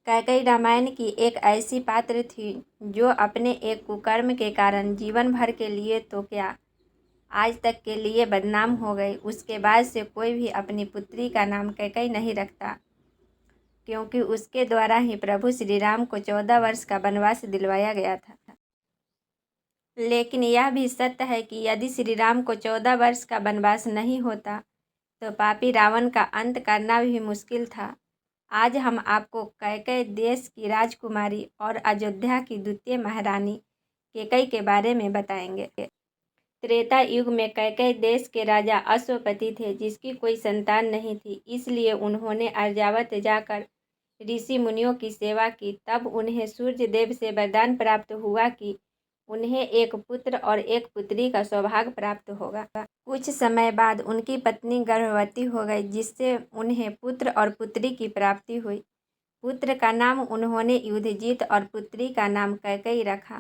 कैकेयी रामायण की एक ऐसी पात्र थी जो अपने एक कुकर्म के कारण जीवन भर के लिए तो क्या, आज तक के लिए बदनाम हो गई। उसके बाद से कोई भी अपनी पुत्री का नाम कैकेयी नहीं रखता, क्योंकि उसके द्वारा ही प्रभु श्री राम को 14 वर्ष का वनवास दिलवाया गया था। लेकिन यह भी सत्य है कि यदि श्री राम को 14 वर्ष का वनवास नहीं होता तो पापी रावण का अंत करना भी मुश्किल था। आज हम आपको कैकेयी देश की राजकुमारी और अयोध्या की द्वितीय महारानी कैकेयी के बारे में बताएंगे। त्रेता युग में कैकेयी देश के राजा अश्वपति थे, जिसकी कोई संतान नहीं थी। इसलिए उन्होंने अर्जावत जाकर ऋषि मुनियों की सेवा की। तब उन्हें सूर्य देव से वरदान प्राप्त हुआ कि उन्हें एक पुत्र और एक पुत्री का सौभाग्य प्राप्त होगा। कुछ समय बाद उनकी पत्नी गर्भवती हो गई, जिससे उन्हें पुत्र और पुत्री की प्राप्ति हुई। पुत्र का नाम उन्होंने युधिष्ठिर और पुत्री का नाम कैकेयी रखा।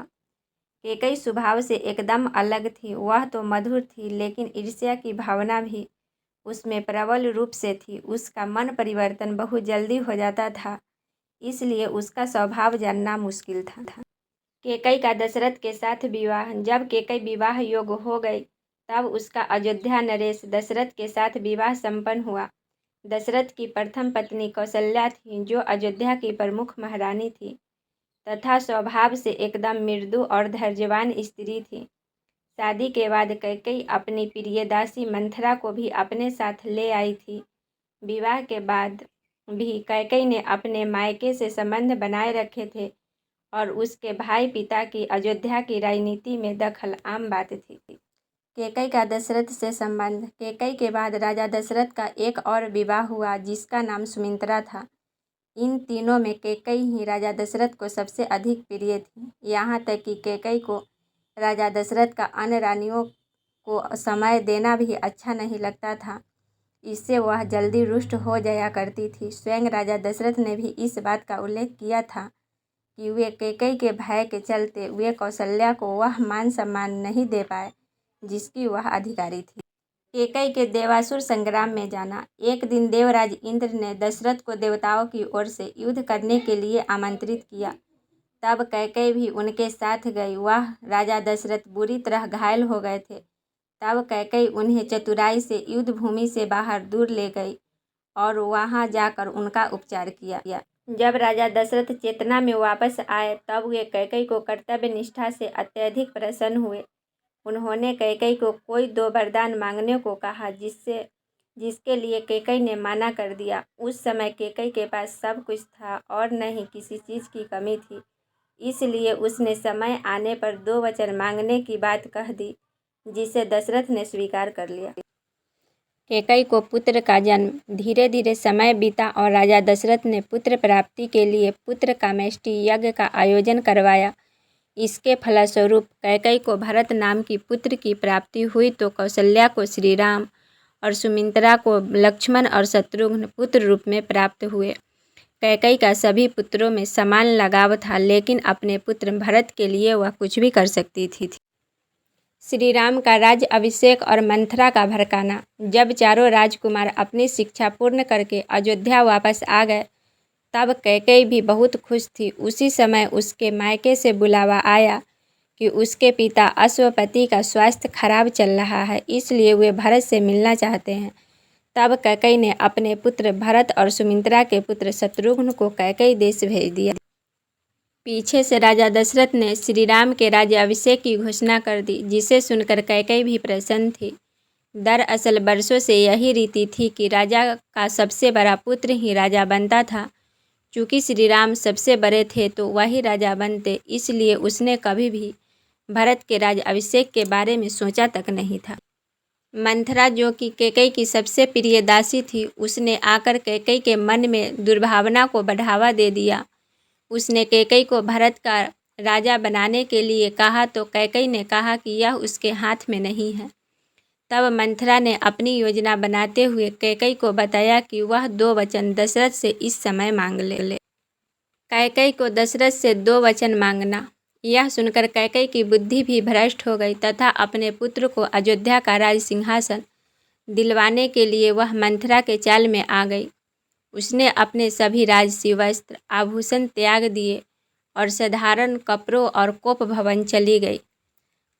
कैकेयी स्वभाव से एकदम अलग थी। वह तो मधुर थी, लेकिन ईर्ष्या की भावना भी उसमें प्रबल रूप से थी। उसका मन परिवर्तन बहुत जल्दी हो जाता था, इसलिए उसका स्वभाव जानना मुश्किल था। कैकेयी का दशरथ के साथ विवाह। जब कैकेयी विवाह योग्य हो गई, तब उसका अयोध्या नरेश दशरथ के साथ विवाह संपन्न हुआ। दशरथ की प्रथम पत्नी कौसल्या थी, जो अयोध्या की प्रमुख महारानी थी तथा स्वभाव से एकदम मृदु और धैर्यवान स्त्री थी। शादी के बाद कैकेयी अपनी प्रिय दासी मंथरा को भी अपने साथ ले आई थी। विवाह के बाद भी कैकेयी ने अपने मायके से संबंध बनाए रखे थे और उसके भाई पिता की अयोध्या की राजनीति में दखल आम बात थी। कैकेयी का दशरथ से संबंध। कैकेयी के बाद राजा दशरथ का एक और विवाह हुआ, जिसका नाम सुमित्रा था। इन तीनों में कैकेयी ही राजा दशरथ को सबसे अधिक प्रिय थी। यहाँ तक कि कैकेयी को राजा दशरथ का अन्य रानियों को समय देना भी अच्छा नहीं लगता था। इससे वह जल्दी रुष्ट हो जाया करती थी। स्वयं राजा दशरथ ने भी इस बात का उल्लेख किया था कि वे कैकेयी के भय के चलते वे कौसल्या को वह मान सम्मान नहीं दे पाए जिसकी वह अधिकारी थी। कैकेयी के देवासुर संग्राम में जाना। एक दिन देवराज इंद्र ने दशरथ को देवताओं की ओर से युद्ध करने के लिए आमंत्रित किया। तब कैकेयी भी उनके साथ गई। वह राजा दशरथ बुरी तरह घायल हो गए थे। तब कैकेयी उन्हें चतुराई से युद्ध भूमि से बाहर दूर ले गई और वहां जाकर उनका उपचार किया। जब राजा दशरथ चेतना में वापस आए, तब वे कैकेयी को कर्तव्य निष्ठा से अत्यधिक प्रसन्न हुए। उन्होंने कैकेयी को कोई 2 वरदान मांगने को कहा, जिसके लिए कैकेयी ने मना कर दिया। उस समय कैकेयी के पास सब कुछ था और न ही किसी चीज़ की कमी थी, इसलिए उसने समय आने पर 2 वचन मांगने की बात कह दी, जिसे दशरथ ने स्वीकार कर लिया। कैकेयी को पुत्र का जन्म। धीरे धीरे समय बीता और राजा दशरथ ने पुत्र प्राप्ति के लिए पुत्र कामेष्टि यज्ञ का आयोजन करवाया। इसके फलस्वरूप कैकेयी को भरत नाम की पुत्र की प्राप्ति हुई, तो कौसल्या को श्री राम और सुमित्रा को लक्ष्मण और शत्रुघ्न पुत्र रूप में प्राप्त हुए। कैकेयी का सभी पुत्रों में समान लगाव था, लेकिन अपने पुत्र भरत के लिए वह कुछ भी कर सकती थी। श्री राम का राज्य अभिषेक और मंथरा का भड़काना। जब चारों राजकुमार अपनी शिक्षा पूर्ण करके अयोध्या वापस आ गए, तब कैकेयी भी बहुत खुश थी। उसी समय उसके मायके से बुलावा आया कि उसके पिता अश्वपति का स्वास्थ्य खराब चल रहा है, इसलिए वे भरत से मिलना चाहते हैं। तब कैकेयी ने अपने पुत्र भरत और सुमित्रा के पुत्र शत्रुघ्न को कैकेयी देश भेज दिया। पीछे से राजा दशरथ ने श्री राम के राज्याभिषेक की घोषणा कर दी, जिसे सुनकर कैकेयी भी प्रसन्न थी। दरअसल वर्षों से यही रीति थी कि राजा का सबसे बड़ा पुत्र ही राजा बनता था। चूँकि श्री राम सबसे बड़े थे तो वही राजा बनते, इसलिए उसने कभी भी भरत के राज्याभिषेक के बारे में सोचा तक नहीं था। मंथरा, जो कि कैकेयी की सबसे प्रिय दासी थी, उसने आकर कैकेयी के मन में दुर्भावना को बढ़ावा दे दिया। उसने कैकेयी को भरत का राजा बनाने के लिए कहा, तो कैकेयी ने कहा कि यह उसके हाथ में नहीं है। तब मंथरा ने अपनी योजना बनाते हुए कैकेयी को बताया कि वह 2 वचन दशरथ से इस समय मांग ले। कैकेयी को दशरथ से 2 वचन मांगना। यह सुनकर कैकेयी की बुद्धि भी भ्रष्ट हो गई तथा अपने पुत्र को अयोध्या का राज सिंहासन दिलवाने के लिए वह मंथरा के चाल में आ गई। उसने अपने सभी राजसी वस्त्र आभूषण त्याग दिए और साधारण कपड़ों और कोप भवन चली गई।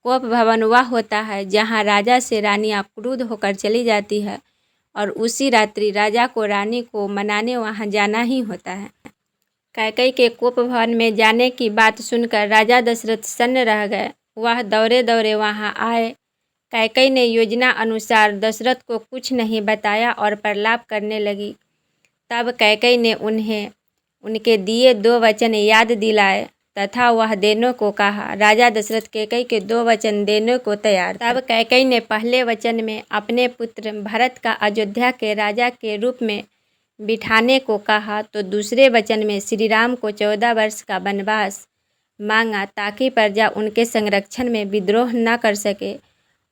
कोप भवन वह होता है जहाँ राजा से रानियाँ क्रुद्ध होकर चली जाती है और उसी रात्रि राजा को रानी को मनाने वहाँ जाना ही होता है। कैकई के कोप भवन में जाने की बात सुनकर राजा दशरथ सन्न रह गए। वह दौड़े दौड़े वहाँ आए। कैकई ने योजना अनुसार दशरथ को कुछ नहीं बताया और प्रलाप करने लगी। तब कैकई ने उन्हें उनके दिए 2 वचन याद दिलाए तथा वह देने को कहा। राजा दशरथ कैकई के 2 वचन देने को तैयार थे। तब कैकई ने पहले वचन में अपने पुत्र भरत का अयोध्या के राजा के रूप में बिठाने को कहा तो दूसरे वचन में श्री राम को 14 वर्ष का वनवास मांगा ताकि प्रजा उनके संरक्षण में विद्रोह न कर सके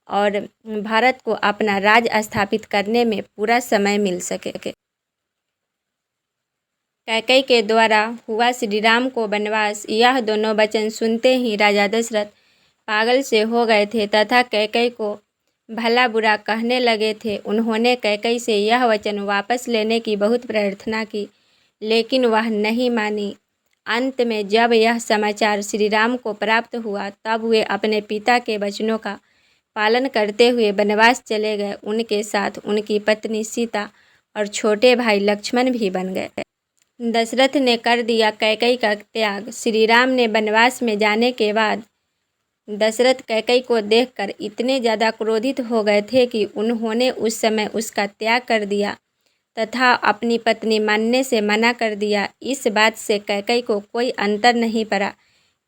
और भारत को अपना राज स्थापित करने में पूरा समय मिल सके। कैकई के द्वारा हुआ श्री राम को वनवास, यह दोनों वचन सुनते ही राजा दशरथ पागल से हो गए थे तथा कैकई को भला बुरा कहने लगे थे। उन्होंने कैकई से यह वचन वापस लेने की बहुत प्रार्थना की, लेकिन वह नहीं मानी। अंत में जब यह समाचार श्री राम को प्राप्त हुआ तब वे अपने पिता के वचनों का पालन करते हुए वनवास चले गए। उनके साथ उनकी पत्नी सीता और छोटे भाई लक्ष्मण भी बन गए। दशरथ ने कर दिया कैकई का त्याग। श्री राम ने वनवास में जाने के बाद दशरथ कैकई को देखकर इतने ज़्यादा क्रोधित हो गए थे कि उन्होंने उस समय उसका त्याग कर दिया तथा अपनी पत्नी मानने से मना कर दिया। इस बात से कैकई को कोई अंतर नहीं पड़ा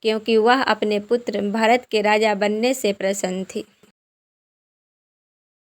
क्योंकि वह अपने पुत्र भरत के राजा बनने से प्रसन्न थी।